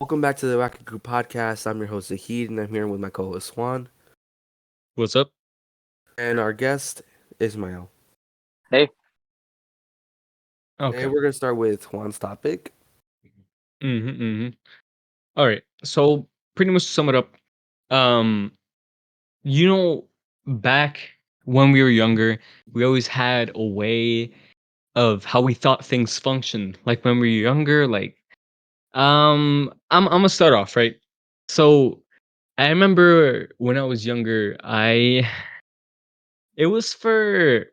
Welcome back to the Wacky Group podcast. I'm your host Zahid, and I'm here with my co-host Juan What's up? and our guest Ismail. Hey, Today Okay. we're gonna start with Juan's topic. Mm-hmm. All right. So pretty much to sum it up, um, you know, back when we were younger, we always had a way of how we thought things functioned. Like when we were younger, I'm gonna start off, right? So I remember when I was younger, I it was for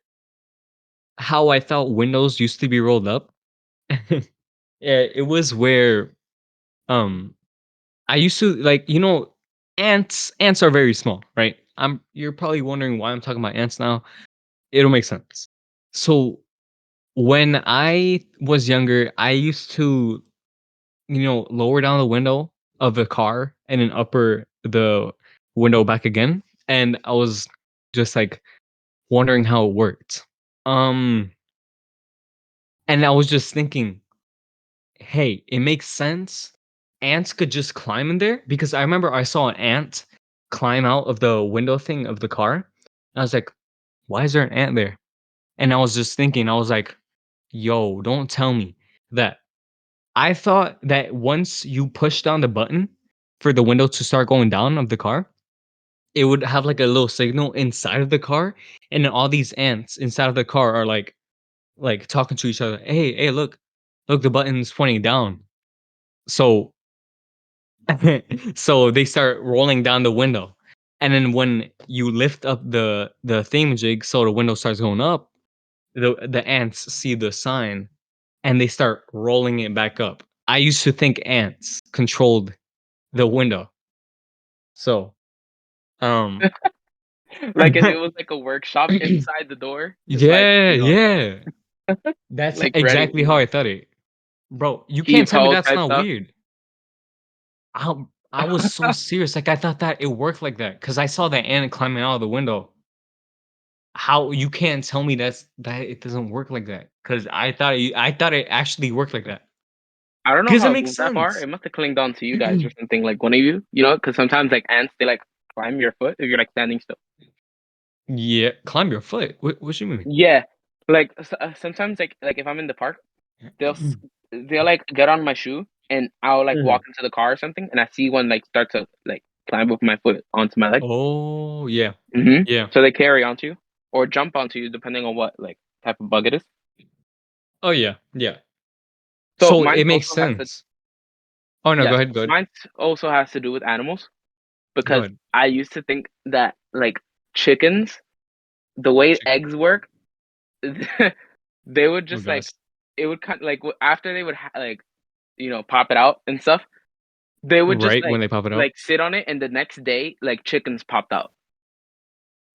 how I thought windows used to be rolled up. Yeah, it was where um I used to ants are very small, right? You're probably wondering why I'm talking about ants now. It'll make sense. So when I was younger, I used to, lower down the window of the car and then upper the window back again. And I was just like wondering how it worked. Um and I was just thinking, hey, it makes sense. Ants could just climb in there because I remember I saw an ant climb out of the window thing of the car. I was like, why is there an ant there? And I was just thinking, I was like, yo, don't tell me that. I thought that once you push down the button for the window to start going down of the car, it would have like a little signal inside of the car. And then all these ants inside of the car are like talking to each other. Hey, look, the button's pointing down. So so they start rolling down the window. And then when you lift up the thingamajig so the window starts going up, the ants see the sign and they start rolling it back up. I used to think ants controlled the window. So, um like if it was like a workshop inside the door, just like yeah, yeah. That's like ready, exactly how I thought it. Bro, you can't heave tell me ho that's type not stuff. weird. I was so serious. Like I thought that it worked like that because I saw the ant climbing out of the window. How you can't tell me that it doesn't work like that? Because I thought it actually worked like that. I don't know Because how it it makes moved that far. sense. It must have clinged on to you guys or something. Like one of you know, because sometimes like ants they like climb your foot if you're like standing still. Yeah, climb your foot. What you mean? Yeah, like sometimes like if I'm in the park, they'll s- they'll like get on my shoe and I'll like walk Mhm. into the car or something and I see one like start to like climb with my foot onto my leg. Oh yeah, yeah. So they carry onto you or jump onto you depending on what like type of bug it is. Oh yeah, yeah. So So mine it makes also has to sense. Oh no, go yes, ahead, go ahead, mine also has to do with animals go because ahead. I used to think that like chickens, the way Chicken. eggs work, they would Oh just like gosh. it would kind like after they would like pop it out and stuff, they would just Right when they pop it out. like sit on it and the next day like chickens popped out.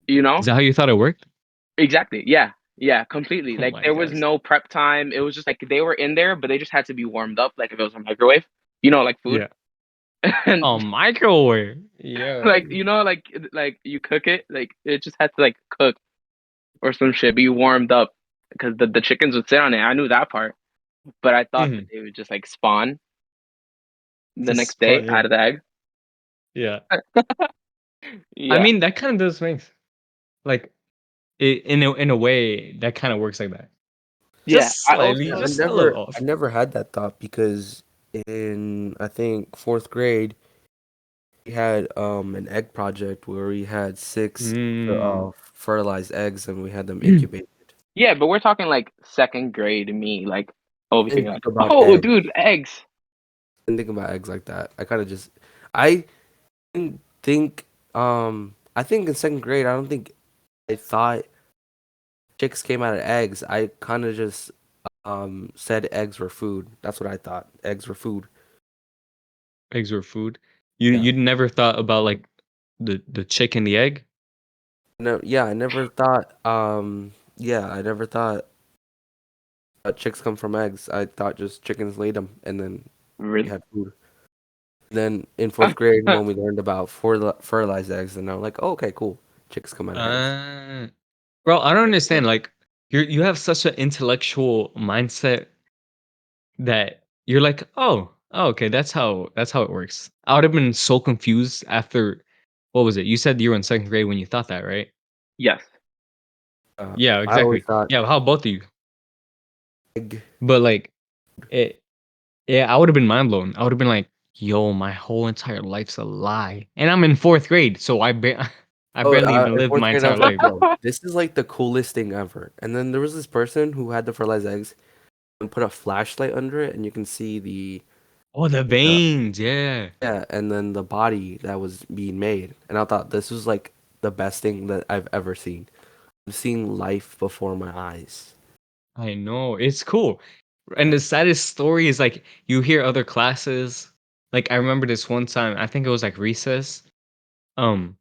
You Is know? that how you thought it worked? Exactly. Yeah. Yeah, completely. Oh Like my there was gosh. no prep time. It was just like they were in there, but they just had to be warmed up like if it was a microwave. You know, like food. Yeah. And Oh, microwave. Yeah. like like you cook it, like it just had to like cook or some shit, be warmed up because the chickens would sit on it. I knew that part, but I thought that Mhm. they would just like spawn the Just next day fun. out Yeah. of the egg. Yeah. I Yeah, mean, that kind of does make like in a way that kind of works like that. yeah. Just I slightly, Yeah, also just a little I off. never had that thought because in I think fourth grade we had an egg project where we had six Mm. fertilized eggs and we had them incubated. yeah, but we're talking like second grade me, like over I here, didn't like think about oh, eggs. dude, eggs. I didn't think about eggs like that. I kind of just I didn't think I think in second grade I don't think I thought chicks came out of eggs. I kind of just said eggs were food. That's what I thought. Eggs were food. Eggs were food. You Yeah. you'd never thought about like the chick and the egg? No, yeah, I never thought yeah, I never thought chicks come from eggs. I thought just chickens laid them and then we Really? had food. Then in fourth grade when we learned about fertilized eggs and I'm like, "Oh, okay, cool. Chicks come out of eggs." Uh, bro, I don't understand. Like you have such an intellectual mindset that you're like, oh. Oh, okay, that's how it works. I would have been so confused after what was it? You said you were in second grade when you thought that, right? Yes. Yeah, I always exactly. thought Yeah, how both of you? egg. But like it yeah, I would have been mind blown. I would have been like, yo, my whole entire life's a lie. And I'm in fourth grade, so I Oh, barely even in lived fourth my grade, I entire was like, life. "Yo, this is like the coolest thing ever." And then there was this person who had the fertilized eggs and put a flashlight under it, and you can see Oh, the uh, veins, yeah. yeah, and then the body that was being made. And I thought this was like the best thing that I've ever seen. I'm seeing life before my eyes. I know. It's cool. And the saddest story is like you hear other classes. Like I remember this one time, I think it was like recess. Um,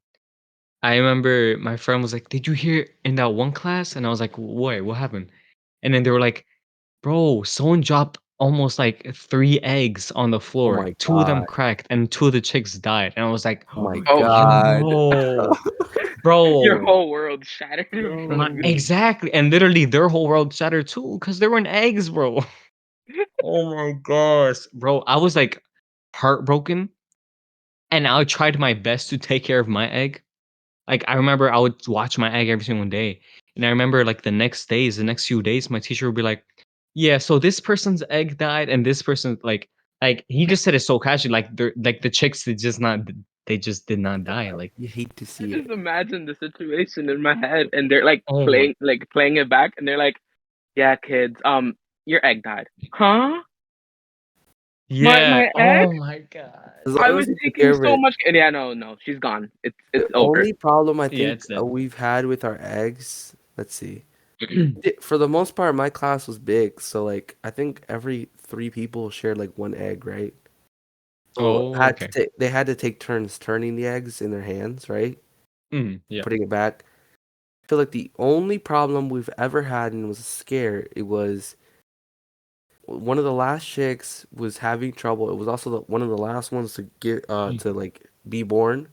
I remember my friend was like, "Did you hear in that one class?" And I was like, "Wait, what happened?" And then they were like, "Bro, someone dropped almost like 3 eggs on the Oh floor. my Two of them god. cracked, and two of the chicks died." And I was like, Oh my Oh, god. "Yo, your bro, whole world shattered in front of my you. Yo. exactly." And literally, their whole world shattered too because there weren't eggs, bro. Oh my gosh, bro! I was like heartbroken, and I tried my best to take care of my egg. Like I remember, I would watch my egg every single day, and I remember like the next few days, my teacher would be like, "Yeah, so this person's egg died, and this person like he just said it so casually, like the chicks they just did not die. Like You hate to I see just it. imagine the situation in my head, and they're like oh my playing it back, and they're like, "Yeah, kids, your egg died, huh? yeah, My egg? oh my god, As I long was as you take care taking of so it. much." And yeah, no, she's gone. It's The over. only problem I yeah, think it's dead. we've had with our eggs, let's see. For the most part, my class was big, so like I think every three people shared like one egg, right? So Oh, okay. they had to take turns turning the eggs in their hands, right? Yeah. Putting it back. I feel like the only problem we've ever had and was a scare, it was one of the last chicks was having trouble. It was also one of the last ones to get Mm. to like be born.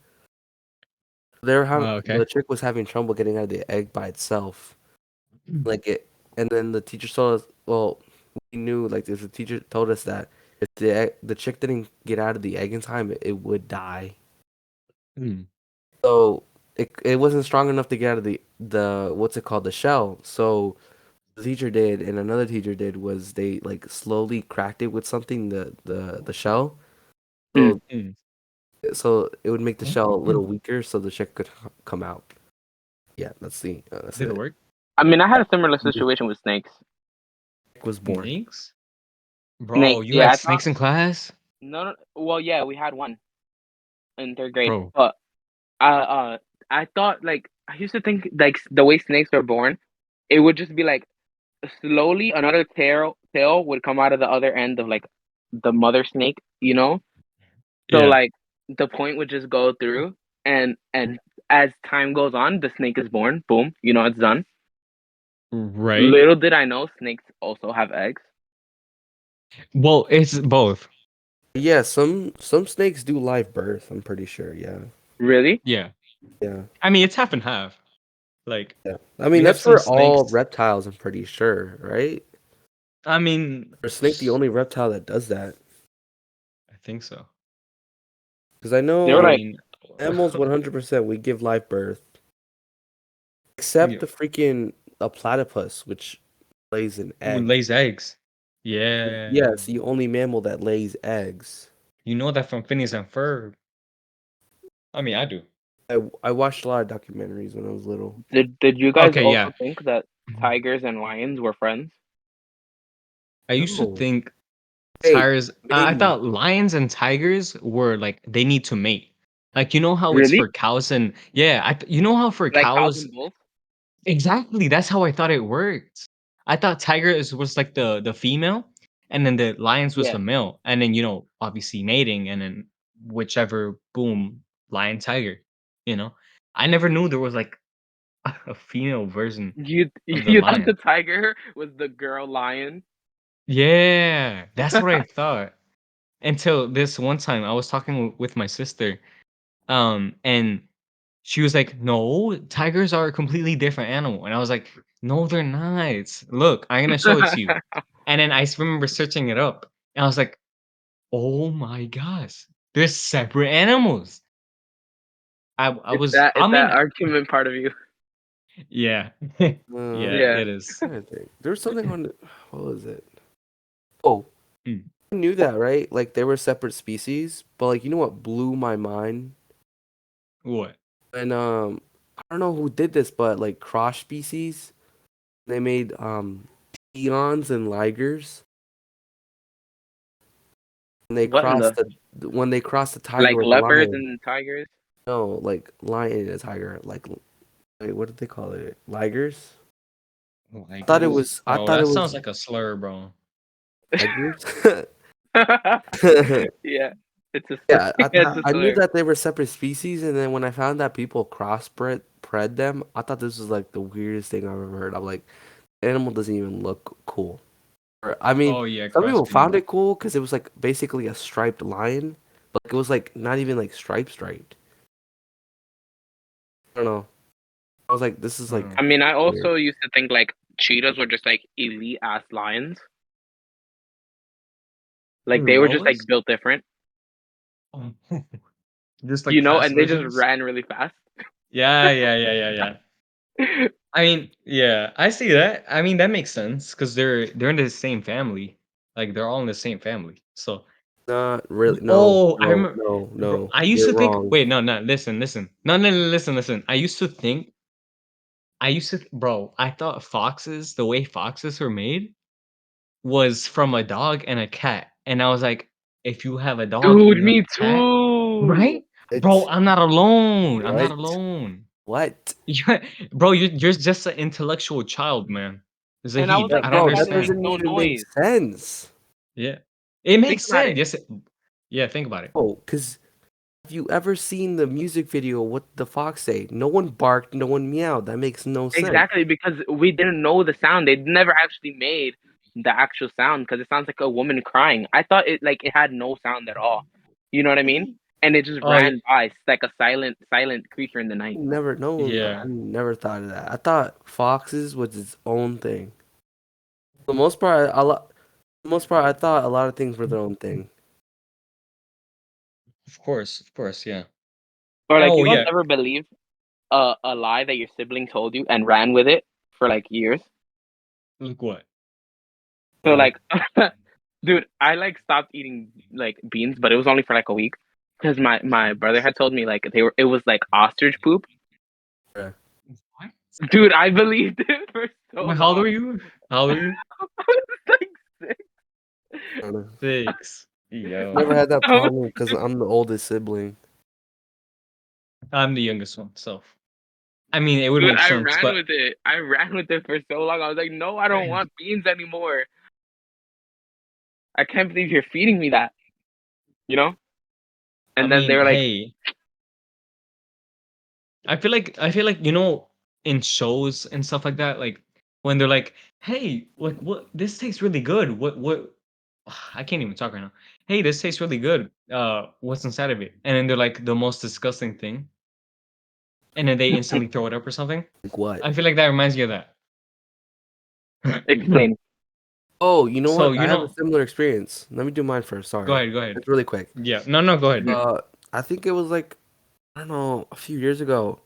They were having Okay. the chick was having trouble getting out of the egg by itself. Mm. Like it, and then the teacher told us, well, we knew like if the teacher told us that if the chick didn't get out of the egg in time, it would die. Mm. So it wasn't strong enough to get out of the what's it called, the shell. So the teacher did and another teacher did was they like slowly cracked it with something, the shell. Mm. So Mm. so it would make the shell a little Mm. weaker so the chick could come out. Yeah, that's Did it it. work? I mean, I had a similar The situation with snakes. chick was born. Snakes? Bro, Snakes, you yeah. had I thought snakes in class? no, no. Well, yeah, we had one in third grade, Bro. but I thought like I used to think like the way snakes are born, it would just be like slowly another tail would come out of the other end of like the mother snake, you know? So Yeah. like the point would just go through and as time goes on, the snake is born. Boom, it's done. Right? Little did I know snakes also have eggs. Well, it's both. Yeah, some snakes do live birth, I'm pretty sure. Yeah. Really? Yeah. Yeah. I mean, it's half and half. Like, Yeah. I mean, we have that's some for all snakes. reptiles, I'm pretty sure, right? I mean, Or snake the only reptile that does that? I think so. Because I They were I know like, mean, animals 100% we give live birth, except yeah, the freaking a platypus, which lays an who egg. lays eggs? Yeah. Yeah, it's the only mammal that lays eggs. You know that from Phineas and Ferb. I mean, I do. I watched a lot of documentaries when I was little. did you guys Okay, also yeah. think that Mhm. tigers and lions were friends? I used to No. think Hey, tigers I maybe. thought lions and tigers were like they need to mate. Like you know how it's Really? for cows and yeah, you know how for Like cows cows and bulls? exactly that's how I thought it worked. I thought was like the female and then the lions was Yeah. the male and then obviously mating and then whichever boom lion tiger, you know. I never knew there was like a female version You of the you thought the lion. tiger was the girl lion? Yeah, that's what I thought. Until this one time I was talking with my sister, and she was like, "No, tigers are a completely different animal." And I was like, "No, they're not. Look, I'm gonna show it to you." And then remember searching it up, and I was like, Oh my gosh. They're separate animals. It's I that mean, argument part of you. yeah. Yeah, Yeah. it is. I think there was something on. What was it? Oh, Mm. I knew that, right? Like they were separate species, but like you know what blew my mind? What? And I don't know who did this, but like cross species, they made peons and ligers, and they What in crossed the when they crossed the tiger like with the leopards lion. and tigers? No, like lion and a tiger. Like wait, what did they call it? Ligers? Ligers? I Bro, thought it that sounds was like a slur, bro. ligers. Yeah, it's a Yeah, it's a I knew slur. that they were separate species, and then when I found that people crossbred them, I thought this was like the weirdest thing I've ever heard. I'm like, the animal doesn't even look cool. I mean, Oh yeah, some people crossbreeding. found it cool because it was like basically a striped lion, but it was like not even like striped. I don't know. I was like, this is like I mean, I weird. also used to think like cheetahs were just like elite ass lions. Like they were just like Gorillas? built different, Oh, just like fast and they just versions? ran really fast. Yeah, yeah, yeah, yeah, yeah. I mean, yeah, I see that. I mean, that makes sense because they're in the same family. Like they're all in the same family. So, Not really. No, oh, I no, remember, no, bro. no. I used You're to think. wrong. Wait, no, no. Listen, listen. No, no, no. Listen, listen. I used to think. Bro. I thought foxes, the way foxes were made, was from a dog and a cat, and I was like, if you have a dog and Dude, you have me a cat, too. right? Bro, It's I'm not alone. I'm not what? alone. What? Yeah, bro, you're just an intellectual child, man. And I was Zahid, like, Yeah, I don't that bro, cat that makes understand. doesn't no even make noise. sense. Yeah, it Think makes about sense. it. Yes, yeah. Think about it. Oh, because have you ever seen the music video? What the fox say? No one barked, no one meowed. That makes no sense. Exactly, because we didn't know the sound. They never actually made the actual sound because it sounds like a woman crying. I thought it had no sound at all. You know what I mean? And it just Oh, ran by. It's like a silent creature in the night. Never known. I yeah. never thought of that. I thought foxes was its own thing. For the most part, the most part, I thought a lot of things were their own thing. Of course, yeah. Or like, Oh, you guys yeah. ever believe a lie that your sibling told you and ran with it for like years? Look what? So No. like, dude, I like stopped eating like beans, but it was only for like a week because my brother had told me like it was like ostrich poop. Yeah. What? Dude, I believed it for so Wait, how old long. are you? How old are you? I was like sick. I don't know. 6. I Never Yo, was had that so problem because I'm the oldest sibling. I'm the youngest one, so I mean, it would Dude, make sense, but I ran with it for so long. I was like, no, I don't want beans anymore. I can't believe you're feeding me that, you know? I And then they mean, were like, hey, I feel like in shows and stuff like that, like when they're like, "Hey, like what? This tastes really good. What? I can't even talk right now. Hey, this tastes really good. What's inside of it?" And then they're like the most disgusting thing, and then they instantly throw it up or something. Like what? I feel like that reminds you of that. explain. Oh, you know So what? I have a similar experience. Let me do mine first. go Sorry. ahead, go ahead. It's really quick. Yeah, no, no, go ahead. Mhm. I think it was like I don't know, a few years ago.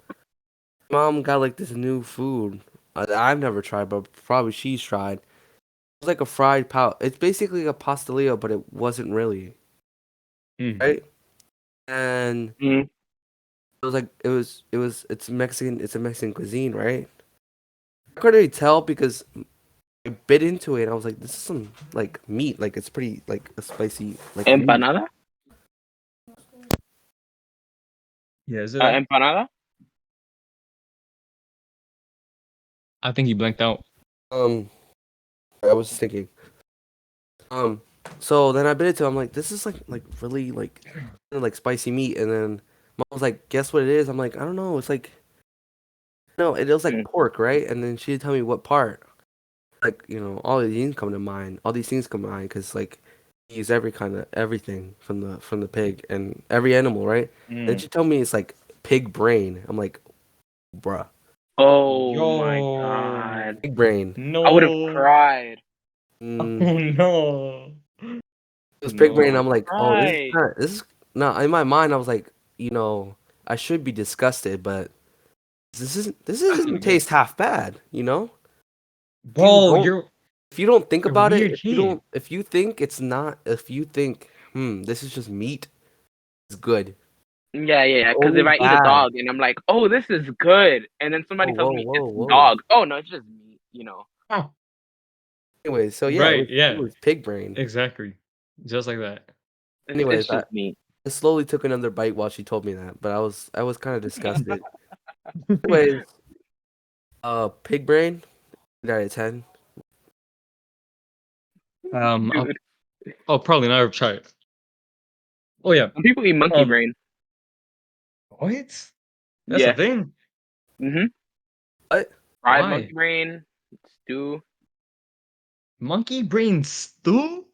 Mom got like this new food that I've never tried, but probably she's tried. It was like a fried pow. It's basically a pastelillo, but it wasn't really, Mm. right? And Mhm. it was like it's Mexican. It's a Mexican cuisine, right? I couldn't really tell because I bit into it and I was like, this is some like meat. Like it's pretty like a spicy like meat. Empanada? Yeah, is it that? Empanada? I think you blanked out. Um, I was just thinking. Um, so then I bit into it. I'm like, this is like really like spicy meat. And then mom was like, guess what it is? I'm like, I don't know. It's like no, it was like Mm. pork, right? And then she'd tell me what part. Like all these things come to mind. All these things come to mind because like you use every kind of everything from the pig and every animal, right? Then Mm. she told me it's like pig brain. I'm like, bruh, Oh my Yo, god. pig brain. I would have no. cried. Mm, Oh no. It was pig I brain. No. would I'm like, oh, cry. this is no. In my mind, I was like, I should be disgusted, but this I doesn't forget. taste half bad. If you Bro, don't you're if you don't think a about it, weird kid. if you think it's not, if you think, this is just meat, it's good. Yeah, yeah. Because if Only I eat a bad. dog and I'm like, oh, this is good, and then Whoa, somebody tells whoa, me whoa, it's whoa. dog, oh no, it's just meat. Oh, Anyway, so yeah, right, it yeah, was pig brain. exactly. Just like that. It's Anyways, just meat. I slowly took another bite while she told me that, but I was kind of disgusted. Anyways, pig brain, 8 out of 10. I'll, Dude, I'll probably never try it. Oh yeah. some people eat monkey Um, brain. what? That's a Yeah. thing. Mm-hmm. What? Fried Why? monkey brain stew. Monkey brain stew?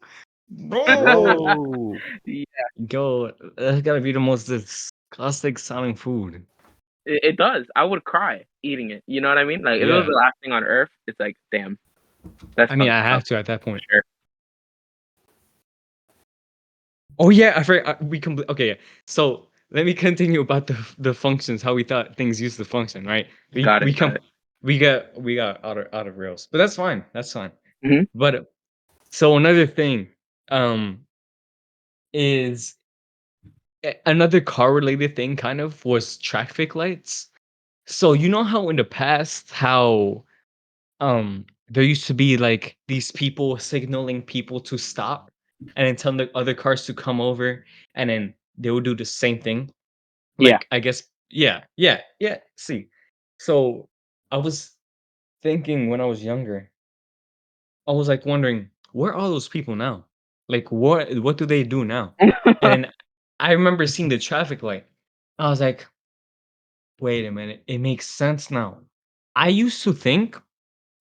Bro, Whoa. Yeah, yo, that's gotta be the most disgusting sounding food. it does. I would cry eating it. You know what I mean? Like if it was Yeah. the last thing on earth, it's like, damn, that's I mean, fucked I up have to at that for point. sure. Oh yeah, I forgot. Okay, yeah. So let me continue about the functions, how we thought things used to function, right? We Got it. we Got come it. we got out of rails, but that's fine. That's fine. Mm-hmm. But so another thing, um, is another car related thing, kind of was traffic lights. So you know how in the past, how there used to be like these people signaling people to stop and then tell the other cars to come over, and then they would do the same thing. Yeah. Like, I guess, yeah, yeah, yeah. See, so I was thinking when I was younger, I was like wondering, where are those people now? Like, what do they do now? And then I remember seeing the traffic light. I was like, wait a minute, it makes sense now. I used to think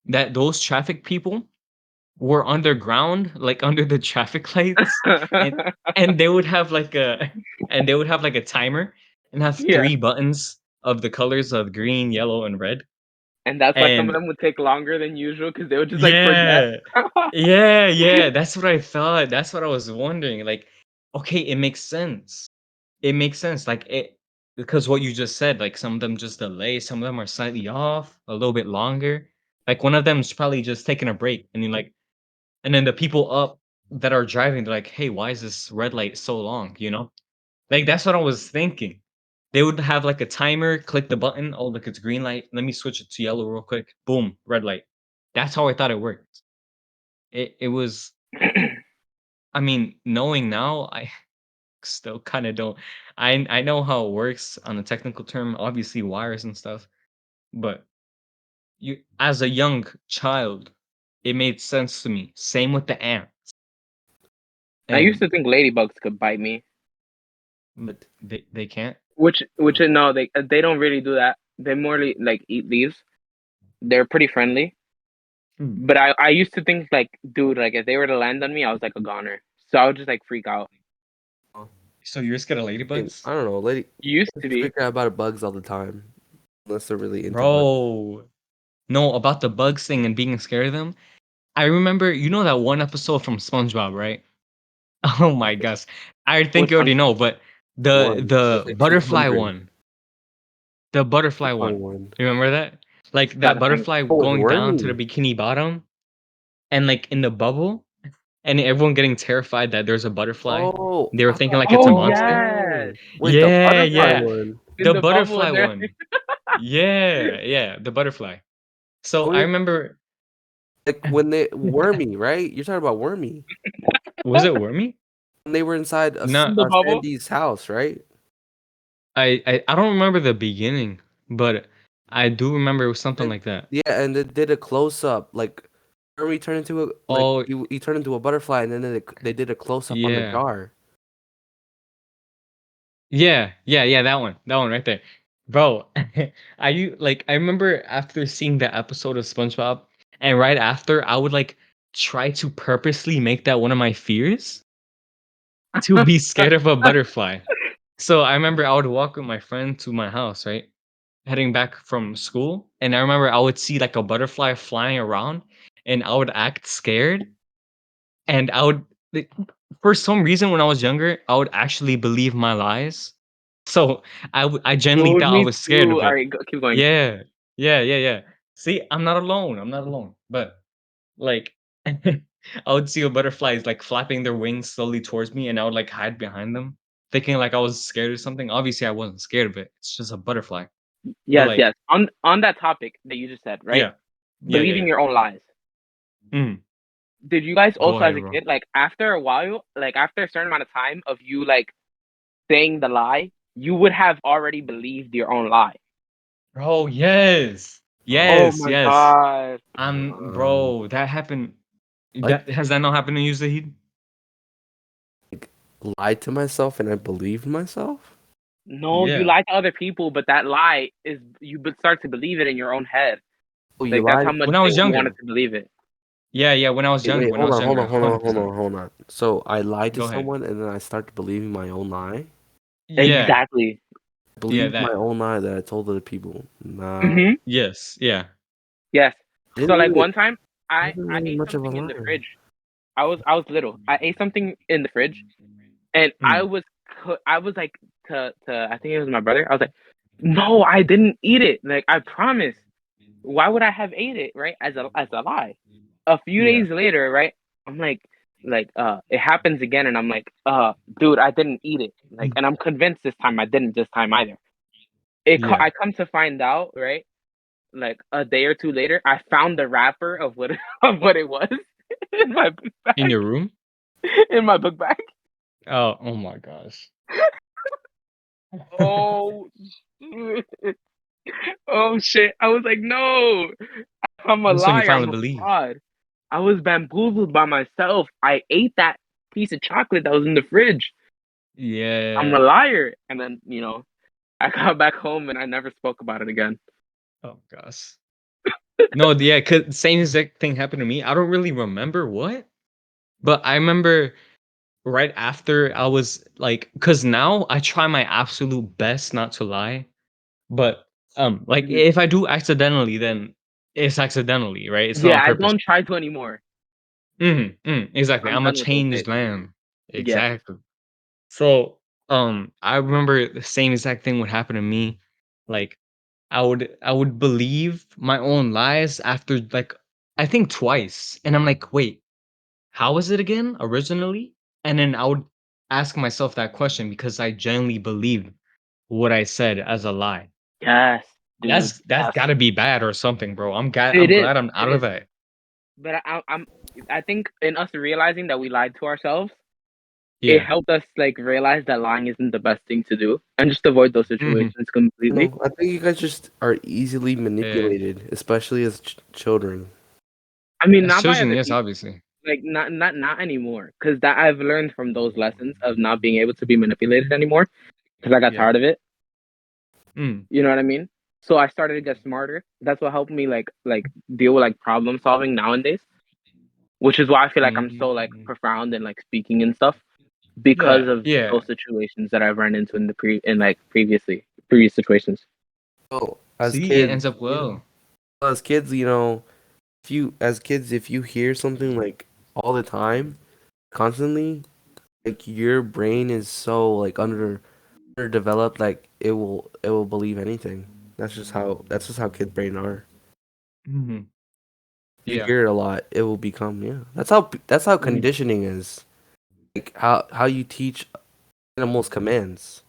that those traffic people were underground, like under the traffic lights, and and they would have like a and they would have like a timer and have Yeah. 3 buttons of the colors of green, yellow, and red. And that's why some of And them would take longer than usual because they would just like forget. yeah. Yeah, yeah, that's what I thought. That's what I was wondering. Like, okay, it makes sense. It makes sense. Like it because what you just said, like some of them just delay, some of them are slightly off, a little bit longer. Like one of them's probably just taking a break and you're like, and then the people up that are driving, they're like, "Hey, why is this red light so long?" You know? Like that's what I was thinking. They would have like a timer, click the button, oh look, it's green light. Let me switch it to yellow real quick. Boom, red light. That's how I thought it worked. It was I mean, knowing now, I still kind of don't. I know how it works on a technical term, obviously wires and stuff, but you as a young child, it made sense to me. Same with the ant. I used And to think ladybugs could bite me, But they can't. which no, they don't really do that. They more like eat leaves. They're pretty friendly. Hmm. But I used to think like, dude, like if they were to land on me, I was like a goner. So I would just like freak out. So you're scared of I ladybugs? don't know, lady. You used to be. Freak out about bugs all the time, unless they're really into bugs. Bro. No, about the bugs thing and being scared of them. I remember, you know that one episode from SpongeBob, right? Oh my gosh. I think Which you one? already know, but the One, there's the like butterfly 200. one. The butterfly Butterfly one. one. You remember that? Like Gotta that find it. butterfly Oh, with going down to the wormy. bikini bottom and like in the bubble and everyone getting terrified that there's a butterfly. Oh, They were thinking like it's a Oh monster. yes, oh. Wait, the Yeah, butterfly yeah. one. in The the bubble, butterfly and they're one. Yeah, yeah, the butterfly. So Oh, I yeah, remember, like when they wormy, right? You're talking about wormy. was it wormy? When they were inside in Not the bubble. Sandy's house, right? I don't remember the beginning, but I do remember it was something And, like that. yeah, and it did a close up, like wormy turned into a like Oh, he turned into a butterfly, and then they did a close up on the yeah. jar. Yeah, yeah, yeah, that one. That one right there. Bro, I remember after seeing that episode of SpongeBob, and right after I would like try to purposely make that one of my fears to be scared of a butterfly. So I remember I would walk with my friend to my house, right? Heading back from school, and I remember I would see like a butterfly flying around and I would act scared and I would for some reason, when I was younger, I would actually believe my lies. So I genuinely Dude, thought I me was scared too. of All it. right, keep going. Yeah. Yeah, yeah, yeah. See, I'm not alone. I'm not alone. But like I would see a butterflies like flapping their wings slowly towards me, and I would like hide behind them, thinking like I was scared of something. Obviously, I wasn't scared of it. It's just a butterfly. But Yes, like, yes. On that topic that you just said, right? yeah. Yeah, yeah, Believing yeah. your own lies. Mm. Did you guys Go also, as ahead, a bro. kid, like after a while, like after a certain amount of time of you like saying the lie, you would have already believed your own lie? Bro, yes. Oh Yes, my yes. god. Um, Bro, that happened. like That has that not happened to you, Zahid? lied to myself and I believed myself. No, you Yeah. lie to other people, but that lie is you would start to believe it in your own head. Oh, you Like that's lied. how much When I was you wanted younger. to believe it. Yeah, yeah, when I was Wait, younger, wait, when I hold was on, hold younger, on, hold on, hold 100%. on, hold on. So I lied to Go ahead. someone and then I started believing my own lie. Yeah. Exactly. I Yeah, believed my that. own lie that I told other people. Nah, Mm-hmm. Yes. Yeah. Yes. I So didn't like really, one time I I wasn't I really ate much of a something in the liar. fridge. I was little. I ate something in the fridge and Mm. I was like to I think it was my brother. I was like, "No, I didn't eat it. Like I promise. Why would I have ate it, right? As a lie." A few Yeah. days later, right? I'm like it happens again and I'm like, dude, I didn't eat it. Like and I'm convinced this time I didn't this time either. Yeah. I come to find out, right? Like a day or two later, I found the wrapper of what of what it was in my book In bag. your room? In my book bag. Oh, oh my gosh. Oh, shit. Oh shit! I was like, no, I'm a That's when you liar. finally I'm a believe. fraud. I was bamboozled by myself. I ate that piece of chocolate that was in the fridge. I'm a Yeah. liar. And then I got back home and I never spoke about it again. Oh gosh. No, yeah, 'cause same exact thing happened to me. I don't really remember what, but I remember right after I was like, because now I try my absolute best not to lie. But like Mhm. if I do accidentally, then it's accidentally, right? It's not Yeah, on I purpose. don't try to anymore. Exactly. I'm I'm a done with those days. changed man. Yes. Exactly. So, I remember the same exact thing would happen to me. Like, I would believe my own lies after like I think twice, and I'm like, wait, how was it again originally? And then I would ask myself that question because I genuinely believed what I said as a lie. Yes, dude. That's Yes. got to be bad or something, bro. It I'm is. glad I'm It out of is. that. But I think in us realizing that we lied to ourselves, it Yeah. helped us like realize that lying isn't the best thing to do and just avoid those hmm situations completely. No, I think you guys just are easily Yeah. manipulated, especially as children. I mean, As not by children, other yes, people, obviously. like not anymore, because that I've learned from those lessons of not being able to be manipulated anymore, because I got Yeah. tired of it. Mm. You know what I mean? So I started to get smarter. That's what helped me like deal with like problem solving nowadays, which is why I feel like I'm so like Mm. profound and like speaking and stuff because Yeah. of Yeah. those situations that I've run into in the like previous situations. So See, it ends up well. as kids, if you hear something like all the time, constantly, like your brain is so like underdeveloped, like it will believe anything. That's just how kids' brain are. hmm You Yeah. hear it a lot, it will become, yeah. That's how Mhm. conditioning is. Like how you teach animals commands.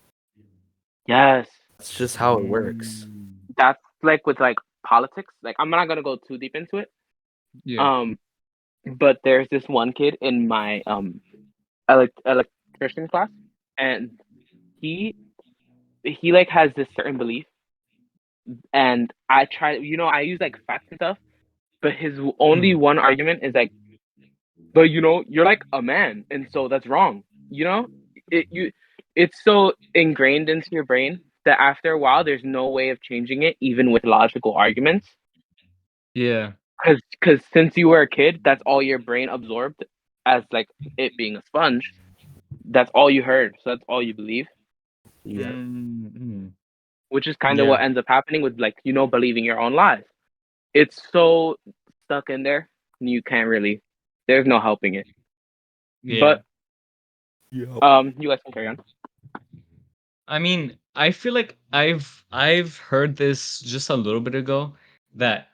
Yes, It's just how it works. Mm. that's like with like politics. Like I'm not gonna go too deep into it. Yeah. Um, but there's this one kid in my electrician class, and he he like has this certain belief, and I try. I use like facts and stuff, but his only Mm. one argument is like, but you're like a man, and so that's wrong. You know, it you it's so ingrained into your brain that after a while, there's no way of changing it, even with logical arguments. Yeah. Because since you were a kid, that's all your brain absorbed as like it being a sponge. That's all you heard, so that's all you believe, Yeah. Mm. which is kind of Yeah. what ends up happening with like believing your own lies. It's so stuck in there, and you can't really. There's no helping it. Yeah. But Yep. You guys can carry on. I mean, I feel like I've heard this just a little bit ago that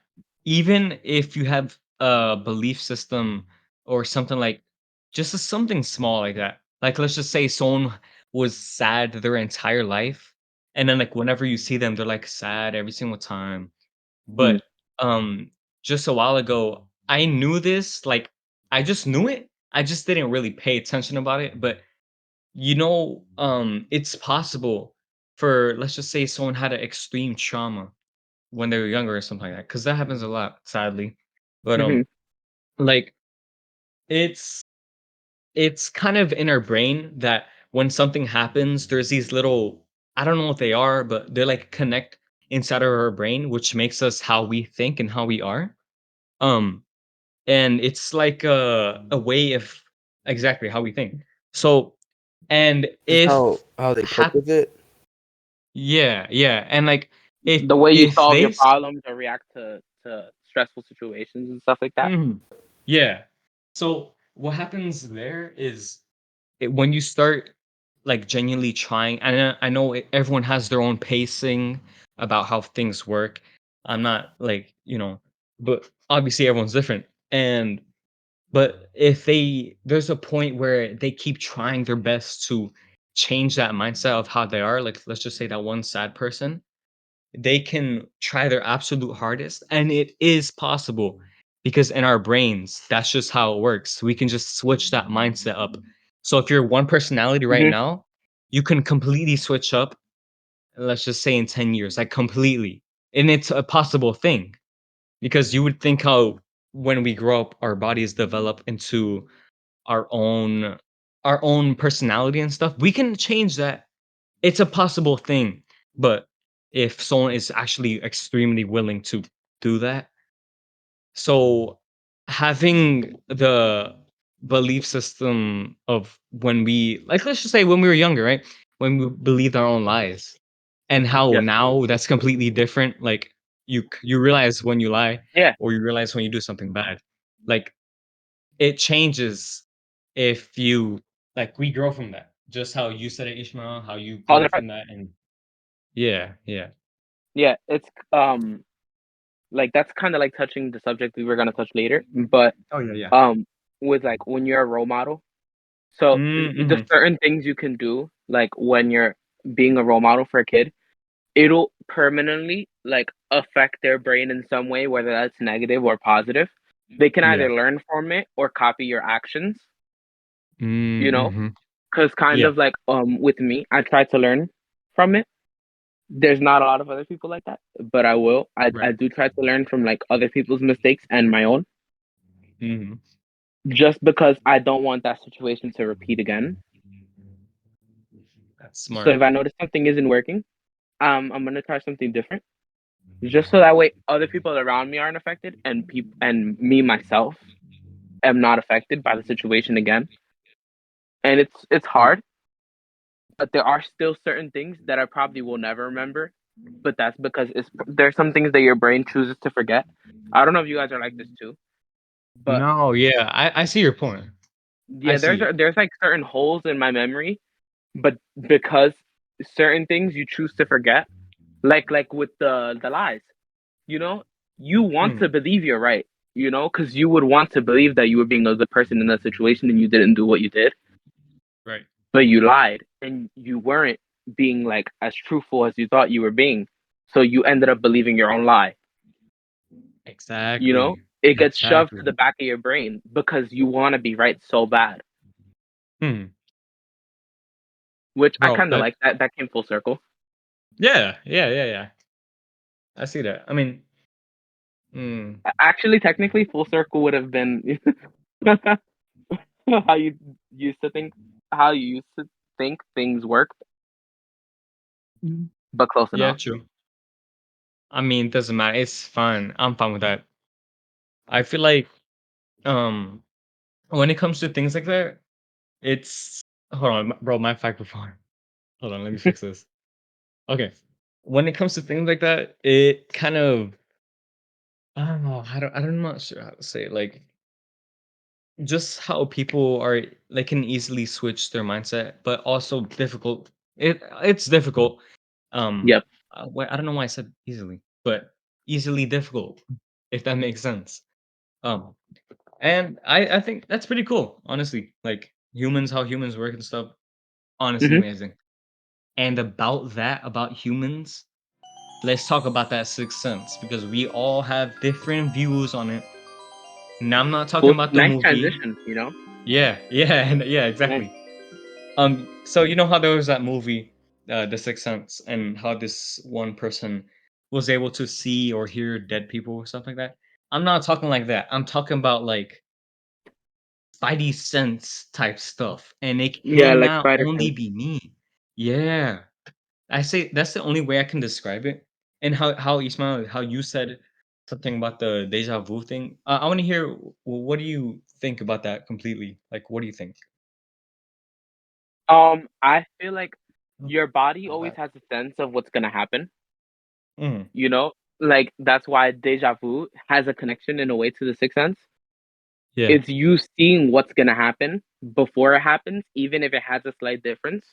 even if you have a belief system or something like something small like that. Like let's just say someone was sad their entire life and then like whenever you see them they're like sad every single time. Mm. But just a while ago I knew this like I just knew it. I just didn't really pay attention about it, but it's possible for let's just say someone had an extreme trauma when they were younger or something like that, because that happens a lot, sadly. But Mhm. like it's it's kind of in our brain that when something happens, there's these little I don't know what they are, but they're like connect inside of our brain, which makes us how we think and how we are. Um, and it's like a way of exactly how we think. So, and Just if how they cope hap with it. Yeah, yeah, and, like, The way you if solve they your s problems or react to stressful situations and stuff like that. Mhm. Yeah. So, what happens there is when you start, like, genuinely trying I know everyone has their own pacing about how things work. I'm not, like, but obviously everyone's different, but if there's a point where they keep trying their best to change that mindset of how they are, like, let's just say that one sad person, they can try their absolute hardest and it is possible because in our brains that's just how it works. We can just switch that mindset up. So if you're one personality right Mhm. now, you can completely switch up, let's just say in 10 years, like completely. And it's a possible thing because you would think how when we grow up our bodies develop into our own our own personality and stuff. We can change that. It's a possible thing, but if someone is actually extremely willing to do that. So having the belief system of when we like let's just say when we were younger, right? When we believed our own lies and how Yes. now that's completely different. Like you realize when you lie Yeah. or you realize when you do something bad. Like it changes if you like we grow from that. Just how you said it, Ishmael, how you All grow different. from that and yeah, yeah. Yeah. It's like that's kind of like touching the subject we were gonna touch later, but Oh yeah, yeah. um with like when you're a role model, so the Mhm. certain things you can do like when you're being a role model for a kid, it'll permanently like affect their brain in some way, whether that's negative or positive. They can Yeah. either learn from it or copy your actions, you know? Mhm. Because kind Yeah. of like with me, I try to learn from it. There's not a lot of other people like that, but I will. I Right. do try to learn from like other people's mistakes and my own, Mhm. just because I don't want that situation to repeat again. That's So smart. if I notice something isn't working, I'm gonna try something different, just so that way other people around me aren't affected, and me myself am not affected by the situation again. And it's Mm. hard, but there are still certain things that I probably will never remember. But that's because there's some things that your brain chooses to forget. I don't know if you guys are like this too, but No, yeah. I see your point. I yeah, see it. there's like certain holes in my memory, but because certain things you choose to forget, like with the lies, you know, you want to Mhm. believe you're right, because you would want to believe that you were being a good person in that situation and you didn't do what you did, Right. but you lied and you weren't being like as truthful as you thought you were being. So you ended up believing your own lie. Exactly. It gets shoved to Exactly. the back of your brain because you want to be right so bad, Mhm. which I Bro, kind of that like that came full circle. yeah, yeah, yeah, yeah. I see that. I mean, Actually, technically, full circle would have been how you used to think, how you used to think things work, Mhm. but close Yeah, enough. true. I mean, it doesn't matter. It's fine. I'm fine with that. I feel like um when it comes to things like that, it's hold on, bro, my microphone. Hold on, let me fix this. Okay. When it comes to things like that, it kind of I don't know. I'm not sure how to say it. Like just how people are they can easily switch their mindset, but also difficult. It's difficult. Um, Yep. I don't know why I said easily, but easily difficult, if that makes sense. Um, and I think that's pretty cool, honestly. Like humans, how humans work and stuff. Honestly, Hmm. amazing. And about humans, let's talk about that sixth sense because we all have different views on it. Now, I'm not talking Cool. about the Nice movie. transition. You know. Yeah, yeah, and yeah, Nice. exactly. So you know how there was that movie, The Sixth Sense, and how this one person was able to see or hear dead people or stuff like that. I'm not talking like that. I'm talking about like Spidey sense type stuff, and it Yeah, like cannot spider only sense. be me. Yeah, I say that's the only way I can describe it. And how Ismail, how you said something about the deja vu thing. I want to hear what do you think about that completely? Like, what do you think? I feel like Oh, your body my always bad. has a sense of what's gonna happen. Mm, You know, like that's why deja vu has a connection in a way to the sixth sense. yeah, It's you seeing what's gonna happen before it happens, even if it has a slight difference.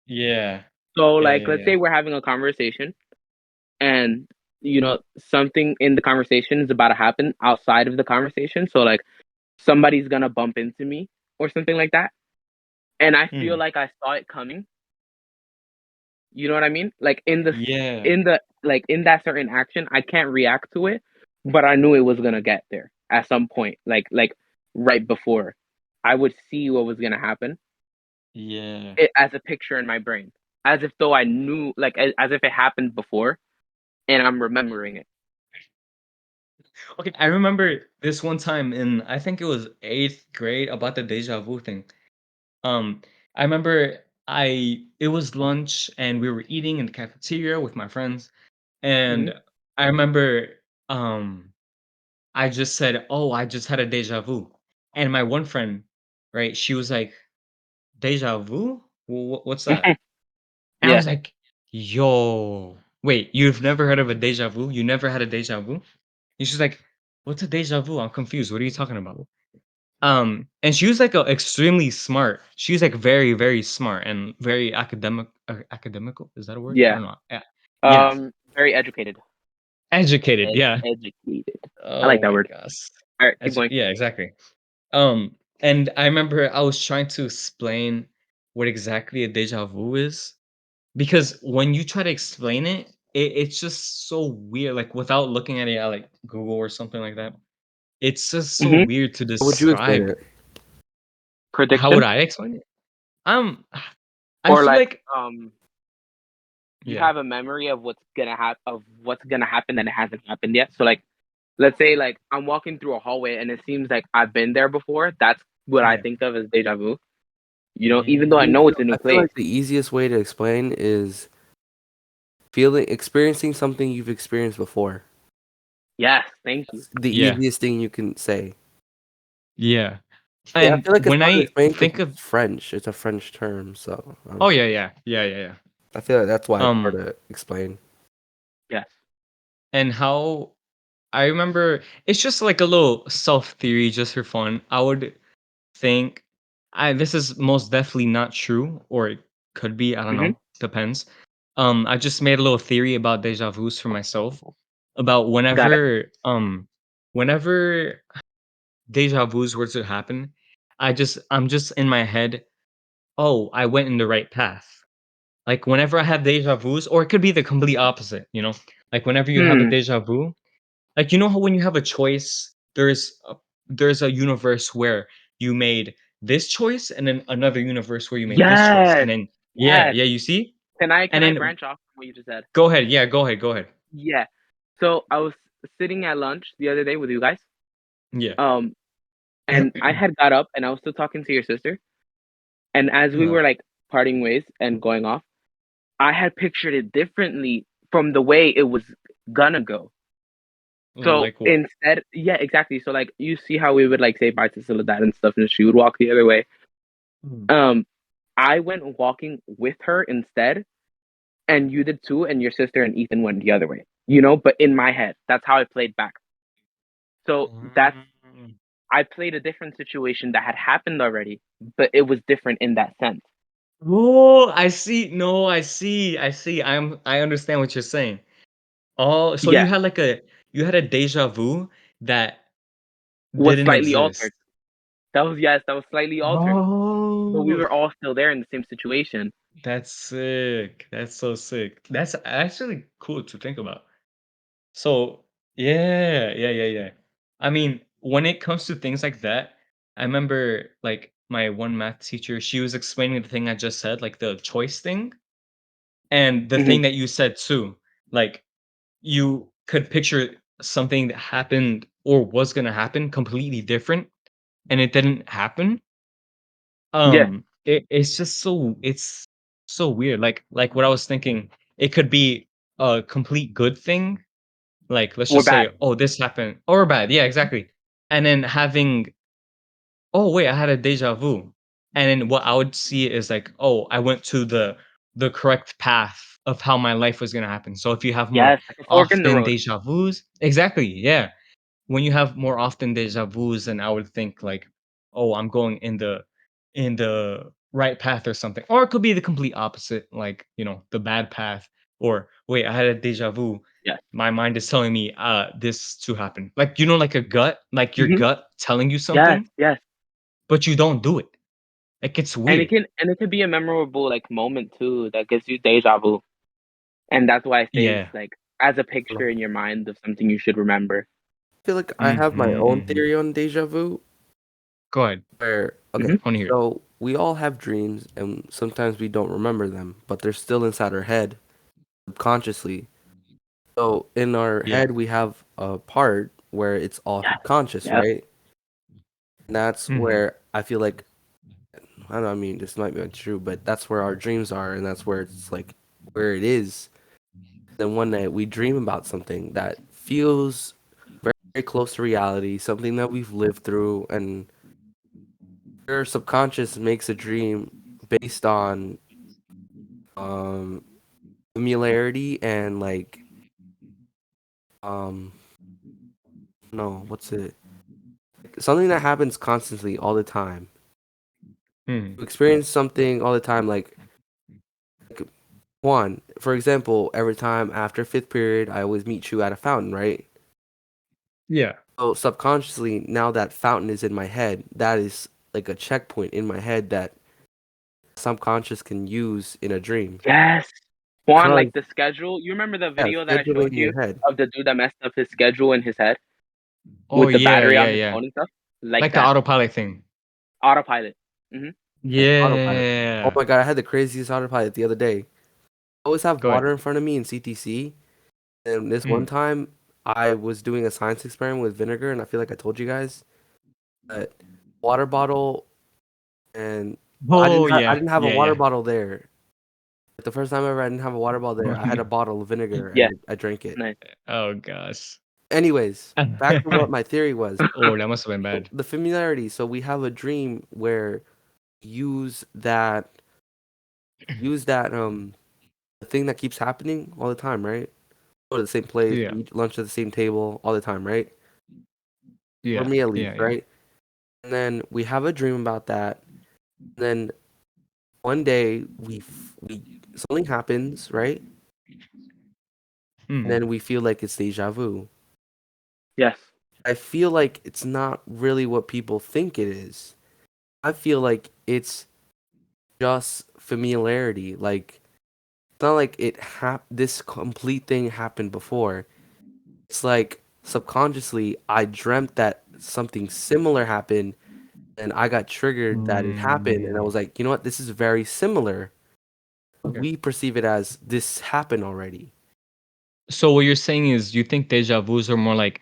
yeah, So, yeah, like, yeah, let's yeah. say we're having a conversation, and something in the conversation is about to happen outside of the conversation. So, like, somebody's gonna bump into me or something like that, and I feel Mm, like I saw it coming. You know what I mean? Like yeah, in the like in that certain action, I can't react to it, but I knew it was gonna get there at some point. Like right before, I would see what was gonna happen yeah. as a picture in my brain, as if though I knew, like as if it happened before, and I'm remembering it. Okay, I remember this one time in I think it was eighth grade about the deja vu thing. Um, I remember I it was lunch and we were eating in the cafeteria with my friends, Hmm. and I remember I just said, "Oh, I just had a deja vu," and my one friend, right, she was like, "Deja vu? What's that?" And I Yeah, was like, "Yo, wait, you've never heard of a deja vu? You never had a deja vu?" And she's like, "What's a deja vu? I'm confused. What are you talking about?" And she was like extremely smart. She was like very, very smart and very academical. Is that a word? I yeah. don't know. Yeah. Yes. Very educated. Educated. Yeah. Educated. I like Oh that my word. gosh. All right, keep going. Yeah, exactly. And I remember I was trying to explain what exactly a deja vu is because when you try to explain it, it's just so weird. Like without looking at it at like Google or something like that, it's just so Hmm. weird to How would you explain describe. it? How would Prediction, I explain it? Um, I or feel like like you yeah, have a memory of what's gonna happen and it hasn't happened yet. So like let's say like I'm walking through a hallway and it seems like I've been there before. That's what I yeah. think of as deja vu. Even though I know it's a Mm. new I feel place. like the easiest way to explain is feeling experiencing something you've experienced before. Yes, thank you. That's the Yeah, easiest thing you can say. yeah. Yeah, I And feel like it's when hard to I explain because think of it's French. It's a French term, so oh, yeah, yeah. Yeah, yeah, yeah. I feel like that's why it's hard Um, to explain. Yes. and how I remember it's just like a little self theory just for fun. I would think I this is most definitely not true, or it could be, I don't Hmm. know, depends. I just made a little theory about deja vus for myself about Got it. whenever deja vus were to happen, I'm just in my head, "Oh, I went in the right path." Like, whenever I have deja vus or it could be the complete opposite, you know? Like, whenever you have a Hmm. deja vu, like, you know how when you have a choice, there's a universe where you made this choice and then another universe where you made this choice, and Yes. then yeah, Yes. yeah, you see? Can And I then branch off from what you just said? go ahead, yeah, go ahead. Yeah. So I was sitting at lunch the other day with you guys. Yeah. Um, and I had got up and I was still talking to your sister. And as we Uh, were like parting ways and going off, I had pictured it differently from the way it was gonna go. So like what? instead, yeah, exactly. So like you see how we would like say bye to Soledad and stuff, and she would walk the other way. Mm. Um, I went walking with her instead, and you did too, and your sister and Ethan went the other way. But in my head, that's how I played back. So that's Mm. I played a different situation that had happened already, but it was different in that sense. Oh, I see. No, I see. I understand what you're saying. Oh, so Yeah, you had a deja vu that was didn't slightly altered. exist. That was slightly altered, but we Oh, were all still there in the same situation. that's sick. That's so sick. That's actually cool to think about. So, yeah. I mean, when it comes to things like that, I remember like my one math teacher, she was explaining the thing I just said, like the choice thing, and the Hmm. thing that you said too. Like you could picture something that happened or was gonna happen completely different, and it didn't happen. Yeah, It's just it's so weird. Like what I was thinking, it could be a complete good thing. Like let's we're just bad. say, oh, this happened or bad. Yeah, exactly. And then having, oh wait, I had a deja vu. And then what I would see is like, oh, I went to the correct path of how my life was gonna happen. So if you have more Yes, like a fork in the often road. deja vus, exactly, yeah. When you have more often deja vus, then I would think like, oh, I'm going in the right path or something. Or it could be the complete opposite, like, the bad path. Or wait, I had a deja vu. Yes. My mind is telling me this to happen. Like, like a gut, like your Hmm. gut telling you Yes, something, yes. but you don't do it. Like it's And it weird. can and it could be a memorable like moment too that gives you deja vu. And that's why it stays Yeah. like as a I don't know. picture in your mind of something you should remember. I feel like I have my Mm-hmm, own mm-hmm. theory on deja vu. Go ahead. Where okay, Hmm. I want to hear it. so we all have dreams, and sometimes we don't remember them, but they're still inside our head subconsciously. So in our Yeah. head, we have a part where it's all Yes. subconscious, Yep. right? And that's Mm-hmm. where I feel like I don't know, I mean, this might be true, but that's where our dreams are, and that's where it's like where it is. Then one night we dream about something that feels very close to reality, something that we've lived through, and your subconscious makes a dream based on um familiarity and like um no, what's it? Something that happens constantly all the time. Mm-hmm. You experience something all the time, like one, for example, every time after fifth period, I always meet you at a fountain, right? Yeah. So subconsciously, now that fountain is in my head, that is like a checkpoint in my head that subconscious can use in a dream. Yes. Juan, Because like the schedule. You remember the yeah, video that I scheduling showed in you your head. of the dude that messed up his schedule in his head Oh with the yeah, battery yeah, on his yeah. phone and stuff? Like Like the that. autopilot thing. Autopilot. Hmm. Yeah, autopilot. Oh Yeah. my god, I had the craziest autopilot the other day. I always have Go ahead. water in front of me in CTC, and this one Mm. time I was doing a science experiment with vinegar, and I feel like I told you guys that water bottle, and Oh I yeah, didn't have a yeah, water yeah. bottle there. Like, the first time ever, I didn't have a water bottle there. I had a bottle of vinegar, Yeah. and I drank it. Nice. Oh gosh. Anyways, back to what my theory was. Oh, that must have been So bad. the familiarity. So we have a dream where use that use that the thing that keeps happening all the time, right? Go to the same place, Yeah, we eat lunch at the same table all the time, right? For yeah, me at least, yeah, yeah. right? And then we have a dream about that. And then one day we something happens, right? And Mm. then we feel like it's deja vu. Yes. I feel like it's not really what people think it is. I feel like it's just familiarity. Like it's not like this complete thing happened before. It's like subconsciously I dreamt that something similar happened and I got triggered that it happened and I Mm. was like, you know what, this is very similar. Okay. We perceive it as this happened already. So what you're saying is you think deja vus are more like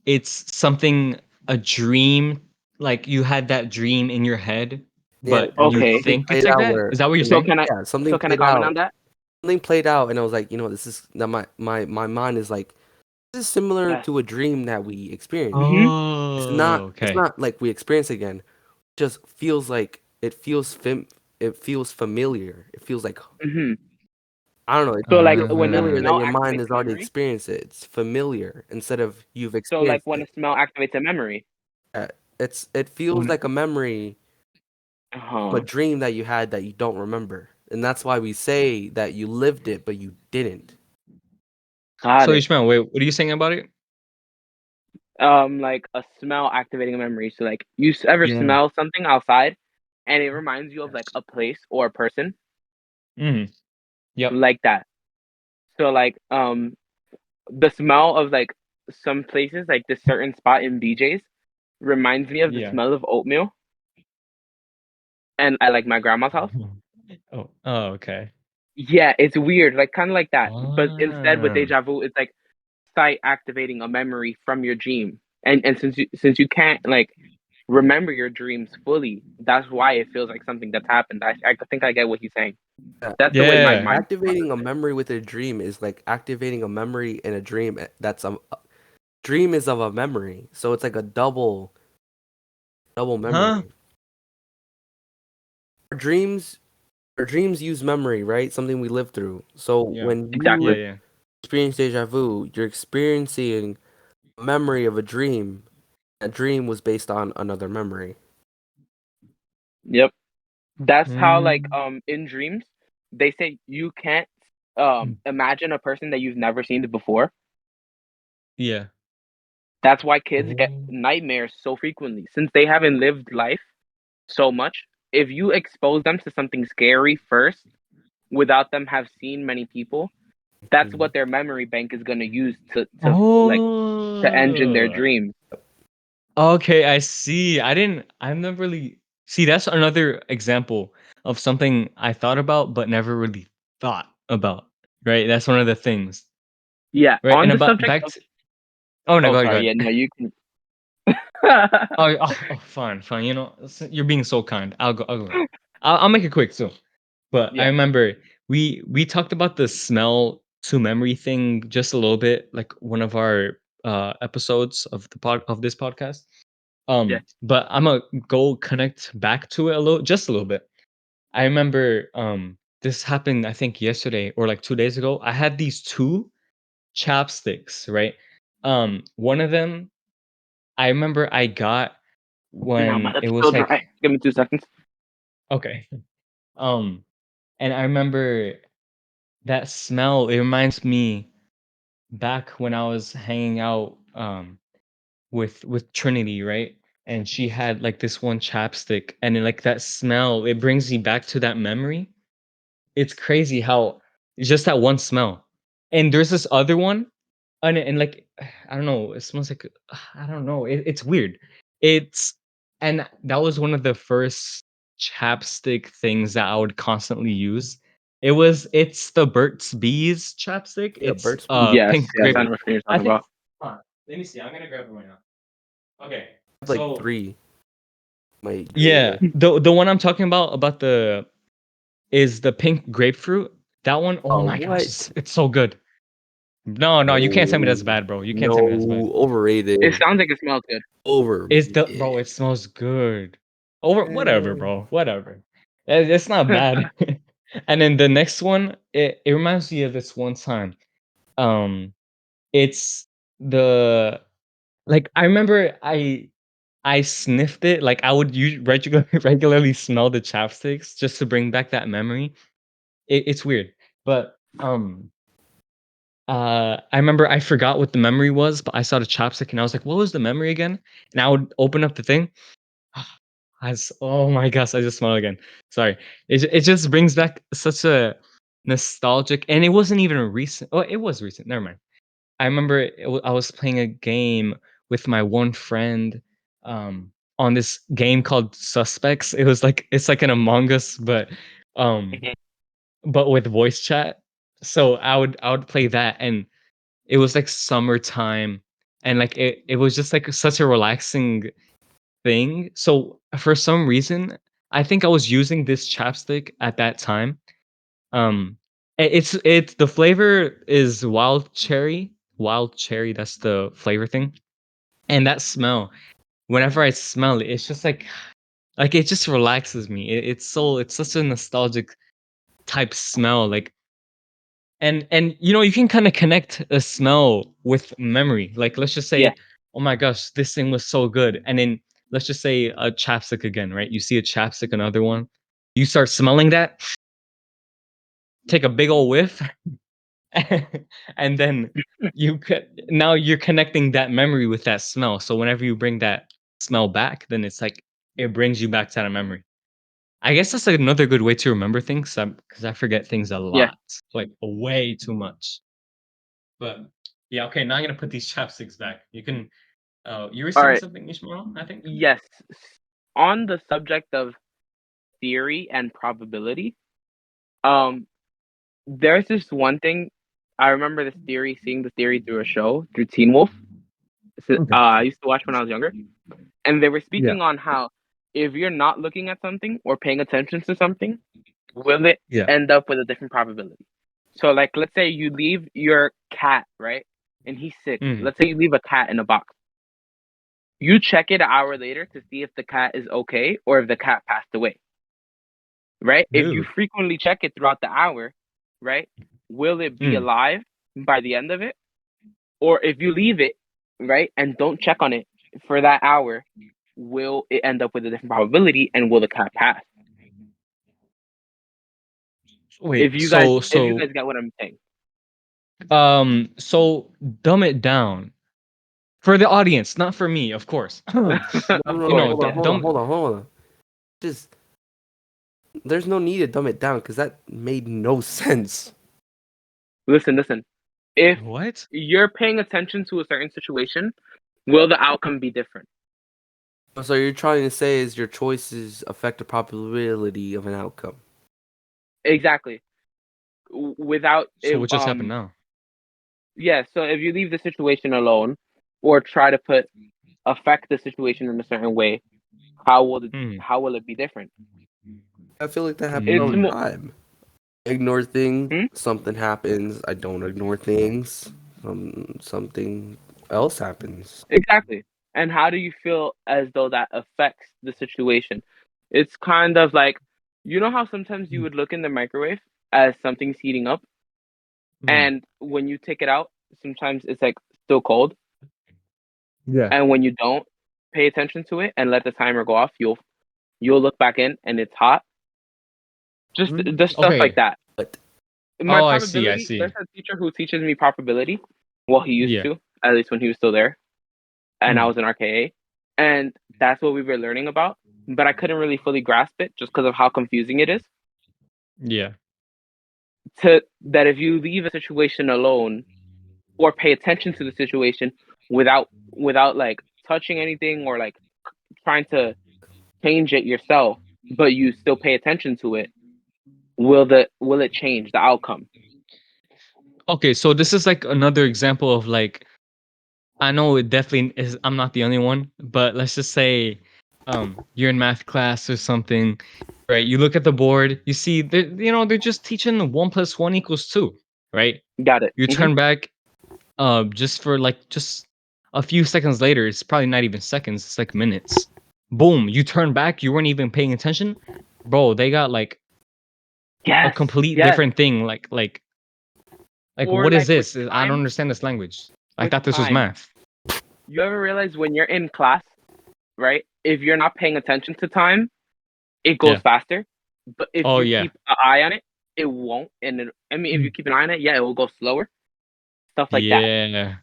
it's something, a dream, like you had that dream in your head, Yeah, but you something Okay. something think it's played like out that? where Is that what you're So saying? can I yeah, so can I comment on that? something played out and I was like, you know, this is that my mind is like this is similar Yes. to a dream that we experienced. Hmm. Oh, It's okay. not like we experience it again. It just feels like it feels familiar. It feels like Hmm. I don't know, it's So like so when a familiar that smell Uh, your mind activates has a already memory. experienced it. It's familiar instead of you've So like experienced when it. a smell activates a memory. It feels like a memory from a Uh-huh. dream that you had that you don't remember, and that's why we say that you lived it but you didn't. Got So it. Ishmael, wait, what are you saying about it? Like a smell activating a memory. So like you ever Yeah. smell something outside, and it reminds you of like a place or a person, Mm. Yep. like that. So like the smell of like some places, like this certain spot in BJ's, reminds me of the Yeah. smell of oatmeal, and I like my grandma's house. Oh. Oh. Okay. Yeah, it's weird, like kind of like that. But instead, with Ah. deja vu, it's like sight activating a memory from your dream, and since you can't like remember your dreams fully, that's why it feels like something that's happened. I think I get what he's saying. Yeah. That's the way my Yeah. mind Activating a processes. memory with a dream is like activating a memory in a dream. That's a dream is of a memory, so it's like a double Huh? memory. Our dreams, our dreams use memory, right? Something we live through. So Yeah. when Yeah. Exactly. you Yeah. experience deja vu, you're experiencing a memory of a dream. That dream was based on another memory. Yep. That's how like Mm. in dreams they say you can't Mm. imagine a person that you've never seen before. Yeah. That's why kids get Oh. nightmares so frequently since they haven't lived life so much. If you expose them to something scary first without them have seen many people, that's Mhm. what their memory bank is going to use to engine their Oh. dreams. Okay, I see. I've never really see that's another example of something I thought about but never really thought about. Right? That's one of the things. Yeah, Right? on And the about subject back of to oh no, oh go ahead, go sorry, ahead. yeah, no you can Fine, fine. You know, you're being so kind. I'll go. I'll make it quick too. But I yeah. remember we talked about the smell to memory thing just a little bit, like one of our episodes of this podcast. Yeah. But I'm gonna go connect back to it a little, just a little bit. I remember this happened I think yesterday or like 2 days ago. I had these two chapsticks, right? One of them I remember I got No, my when it lips was still like dry. Give me 2 seconds. okay. Um, and I remember that smell. It reminds me back when I was hanging out with Trinity, right? And she had like this one chapstick, and then, like that smell, it brings me back to that memory. It's crazy how it's just that one smell. And there's this other one, and like I don't know, it smells like I don't know. It's weird. It's and that was one of the first chapstick things that I would constantly use. It's the Burt's Bees chapstick. Yeah, It's Burt's Bees. Yes, pink yes, Yeah, I grape. know what you're I talking think. about. Hold on, let me see. I'm gonna grab it right now. Okay, I have like so three. My yeah, dream. the one I'm talking about the is the pink grapefruit. That one, oh my gosh, What? it's so good. No, no, you can't tell me that's No, bad, bro. You can't tell me that's bad. no, It overrated. sounds like it smells good. It's the Overrated. bro, it smells good. Over whatever, Eh, bro. Whatever. It's not bad. And then the next one, it reminds me of this one time. Um, it's the like I remember I sniffed it, like I would regularly smell the chapsticks just to bring back that memory. It's weird. But I remember I forgot what the memory was, but I saw the chapstick and I was like, what was the memory again? And I would open up the thing. Oh my gosh, I just smiled again. Sorry. It just brings back such a nostalgic, and it wasn't even a recent. Oh, it was recent. Never mind. I remember I was playing a game with my one friend on this game called Suspects. It's like an Among Us, um Mhm. but with voice chat. So I would play that, and it was like summertime, and like it was just like such a relaxing thing. So for some reason, I think I was using this chapstick at that time. It's the flavor is wild cherry. That's the flavor thing, and that smell. Whenever I smell it, it's just like it just relaxes me. It's such a nostalgic type smell. Like and you know you can kind of connect a smell with memory. Like let's just Yeah. say oh my gosh, this thing was so good. And then let's just say a chapstick again, right? You see a chapstick, another one. You start smelling that, take a big old whiff, and then now you're connecting that memory with that smell. So whenever you bring that smell back, then it's like it brings you back to that memory. I guess that's another good way to remember things because I forget things a Yeah. lot, like way too much. But yeah, okay. Now I'm gonna put these chapsticks back. You can. You were All saying right. something, Ishmael? I think. Yes. On the subject of theory and probability, um, there's this one thing. I remember seeing the theory through a show through Teen Wolf. So, Okay. I used to watch when I was younger, and they were Yeah. speaking on how if you're not looking at something or paying attention to something, will it Yeah. end up with a different probability? So, like, let's say you leave your cat, right, and he's sick. Mm. Let's say you leave a cat in a box. You check it an hour later to see if the cat is okay or if the cat passed away, right? If you Dude. frequently check it throughout the hour, right, will it be Mm. alive by the end of it? Or if you leave it, right, and don't check on it for that hour, will it end up with a different probability and will the cat pass? Wait. So If you so guys get what I'm saying. so dumb it down for the audience, not for me, of course. No, no, Of no, You no. course. know, Hold on, hold on, dumb. hold on, hold on. Just there's no need to dumb it down because that made no sense. Listen. If What? you're paying attention to a certain situation, will the outcome be different? So you're trying to say is your choices affect the probability of an outcome. Exactly. Without So it, what just happened now? yeah. So if you leave the situation alone, or try to affect the situation in a certain way, Hmm. how will it be different? I feel like that happens all It's the Mm. more. time. I ignore things, Hmm? something happens. I don't ignore things. Something else happens. Exactly. And how do you feel as though that affects the situation? It's kind of like, you know how sometimes you would look in the microwave as something's heating up, Mm. and when you take it out, sometimes it's like still cold, Yeah. and when you don't pay attention to it and let the timer go off, you'll look back in and it's hot. Just stuff like Okay. that. But My Oh, I see. I probability, see. there's a teacher who teaches me probability. Well, he used Yeah. to, at least when he was still there, and I Mm. was in RKA, and that's what we were learning about. But I couldn't really fully grasp it just because of how confusing it is. Yeah. To that, if you leave a situation alone or pay attention to the situation without like touching anything or like trying to change it yourself, but you still pay attention to it, will it change the outcome? Okay, so this is like another example of like I know it definitely is. I'm not the only one, but let's just say, you're in math class or something, right? You look at the board, you see, they're just teaching 1 + 1 = 2, right? Got it. You turn back, just for like just a few seconds later. It's probably not even seconds. It's like minutes. Boom! You turn back. You weren't even paying attention, bro. They got like a Yes, complete yes. different thing. Like Or what is like this? I don't understand this language. I with thought this was time. math. You ever realize when you're in class, right? If you're not paying attention to time, it goes Yeah. faster. But if Oh you yeah. keep an eye on it, it won't. I mean, if you Mm. keep an eye on it, yeah, it will go slower. Stuff like that. Yeah,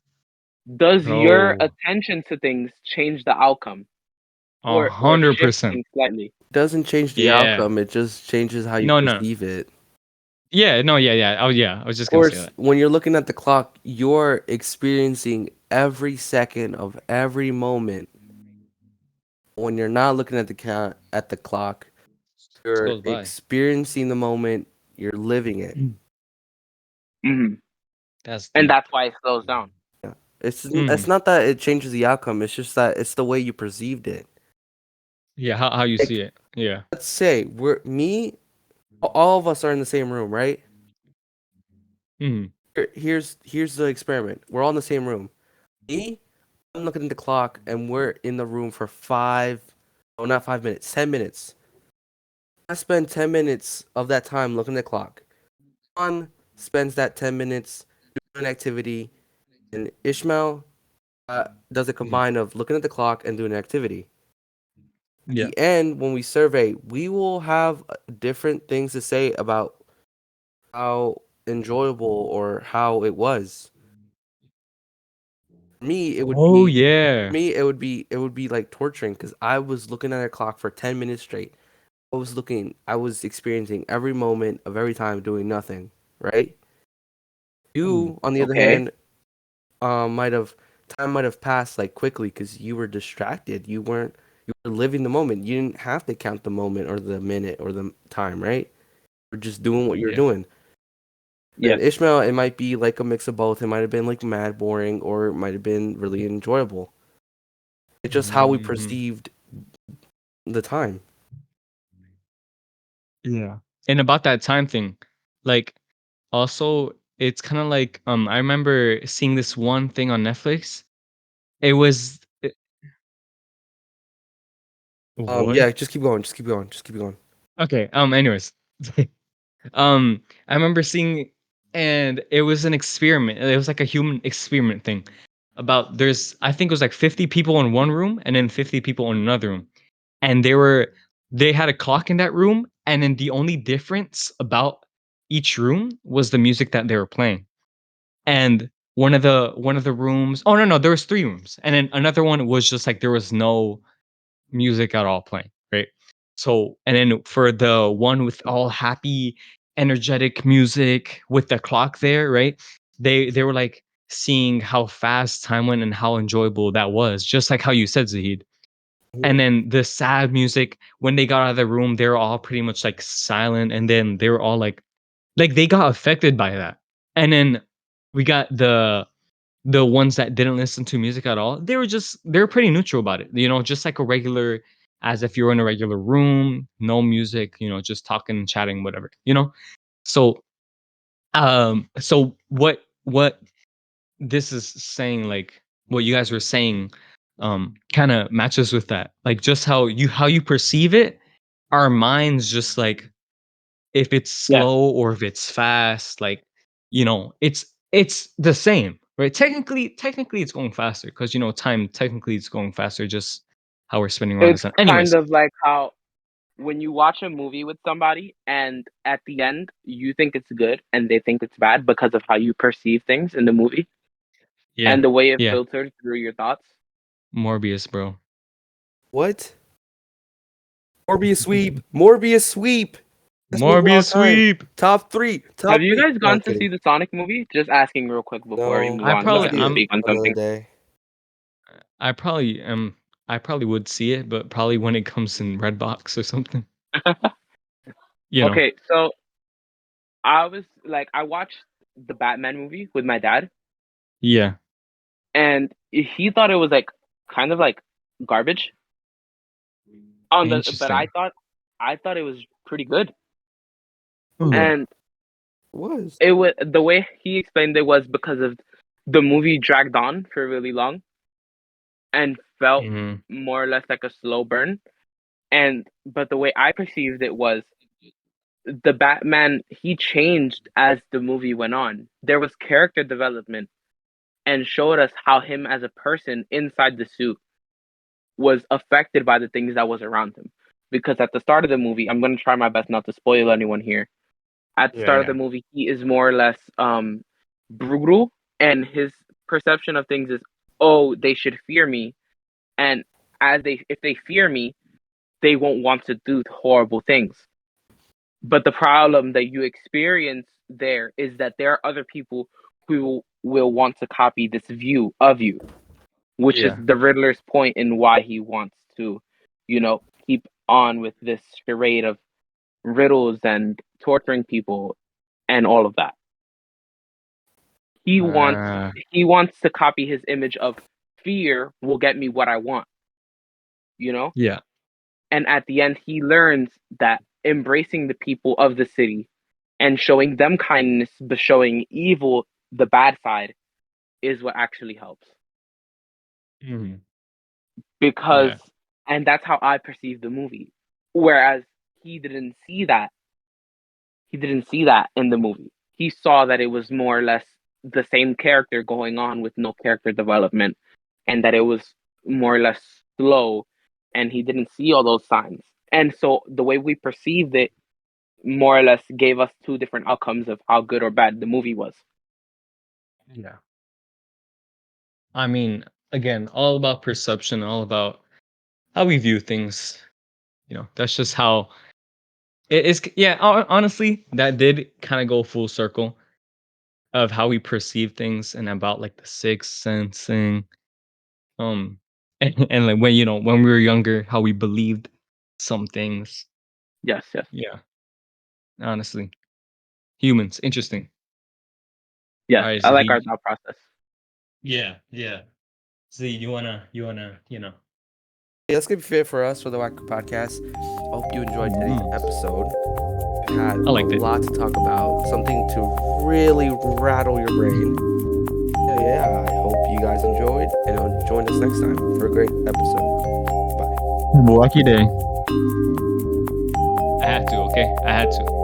Does your bro. attention to things change the outcome, A or hundred shift percent. things slightly? it doesn't change the Yeah. outcome. It just changes how you No, no. perceive it. Yeah, no, yeah, yeah. Oh, yeah. I was just Of gonna say course, that. when you're looking at the clock, you're experiencing every second of every moment. When you're not looking at the clock, Just you're goes by. experiencing the moment. You're living it. Mm. Hmm. That's And deep. that's why it slows down. Yeah. It's Mhm. not that it changes the outcome. It's just that it's the way you perceived it. Yeah, how you see Like, it. Yeah. let's say all of us are in the same room, right? Mhm. Here's the experiment. We're all in the same room. Me, I'm looking at the clock, and we're in the room for not 5 minutes, 10 minutes. I spend 10 minutes of that time looking at the clock. One spends that 10 minutes doing an activity, and Ishmael does a Yeah. combine of looking at the clock and doing an activity. At Yeah. the end, when we survey, we will have different things to say about how enjoyable or how it was. For me, it would Oh be yeah. for me it would be like torturing because I was looking at a clock for 10 minutes straight. I was experiencing every moment of every time doing nothing, right? Mm. You, on the other Okay. hand, might have time might have passed like quickly because you were distracted. You were living the moment. You didn't have to count the moment or the minute or the time, right? You're just doing what you're Yeah. doing. And Yes. Ishmael, it might be like a mix of both. It might have been like mad boring or it might have been really enjoyable. It's just how we Hmm. perceived the time. Yeah. And about that time thing, like also it's kind of like I remember seeing this one thing on Netflix. It was what? Yeah, just keep going, just keep going, just keep going. Okay. Anyways, I remember seeing, and it was an experiment. It was like a human experiment thing. About there's I think it was like 50 people in one room and then 50 people in another room, and they had a clock in that room, and then the only difference about each room was the music that they were playing. And one of the rooms, oh no, there was three rooms, and then another one was just like there was no music at all playing, right? So, and then for the one with all happy, energetic music with the clock there, right? They were like seeing how fast time went and how enjoyable that was, just like how you said, Zahid. And Mhm. then the sad music, when they got out of the room, they were all pretty much like silent, and then they were all like they got affected by that. And then we got the ones that didn't listen to music at all, they were pretty neutral about it. Just like a regular, as if you were in a regular room, no music, just talking, chatting, whatever. So what this is saying, like what you guys were saying, kind of matches with that. Like just how you perceive it, our minds just like if it's Yes. slow or if it's fast, like it's the same, right? Technically it's going faster because time technically it's going faster, just how we're spinning around the It's sun. kind Anyways, of like how when you watch a movie with somebody and at the end you think it's good and they think it's bad because of how you perceive things in the movie yeah, and the way it yeah, filters through your thoughts. Morbius, bro. What? Morbius sweep, Morbius sweep. Best movie of all Morbius time. sweep. Top three, Have top you three. guys No, I'm gone to see kidding. the Sonic movie? Just asking real quick before we No, move I on I'm so gonna I probably can see it I'm speak on another something. day. I probably am I probably would see it, but probably when it comes in Redbox or something. you know Okay, so I watched the Batman movie with my dad yeah, and he thought it was like kind of like garbage but interesting. I thought it was pretty good. Ooh. And It was. it was the way he explained it was because of the movie dragged on for really long and felt Mhm. more or less like a slow burn. And but the way I perceived it was the Batman he changed as the movie went on. There was character development and showed us how him as a person inside the suit was affected by the things that was around him. Because at the start of the movie, I'm gonna try my best not to spoil anyone here. At the Yeah, start of yeah. the movie, he is more or less brutal, and his perception of things is, oh, they should fear me, and if they fear me, they won't want to do horrible things. But the problem that you experience there is that there are other people who will want to copy this view of you, which is Yeah. the Riddler's point in why he wants to, keep on with this charade of riddles and torturing people and all of that. He wants Uh, he wants to copy his image of fear will get me what I want, you know? yeah. And at the end he learns that embracing the people of the city and showing them kindness but showing evil the bad side is what actually helps. Mhm. Because Yeah. and that's how I perceive the movie. Whereas he didn't see that. He didn't see that in the movie. He saw that it was more or less the same character going on with no character development and that it was more or less slow, and he didn't see all those signs. And so the way we perceived it more or less gave us two different outcomes of how good or bad the movie was. Yeah. I mean, again, all about perception, all about how we view things. That's just how it is. Yeah, honestly, that did kind of go full circle of how we perceive things and about like the sixth sense thing. And like when we were younger, how we believed some things. Yes, yes, Yeah, honestly, humans, interesting. All yes. right, I so like our thought process. yeah. Z, you wanna. Yeah, that's gonna be it for us for the Wacko Podcast. I hope you enjoyed today's episode. We had I liked a it. lot to talk about, something to really rattle your brain. Yeah, I hope you guys enjoyed, and join us next time for a great episode. Bye. Lucky day. I had to. Okay, I had to.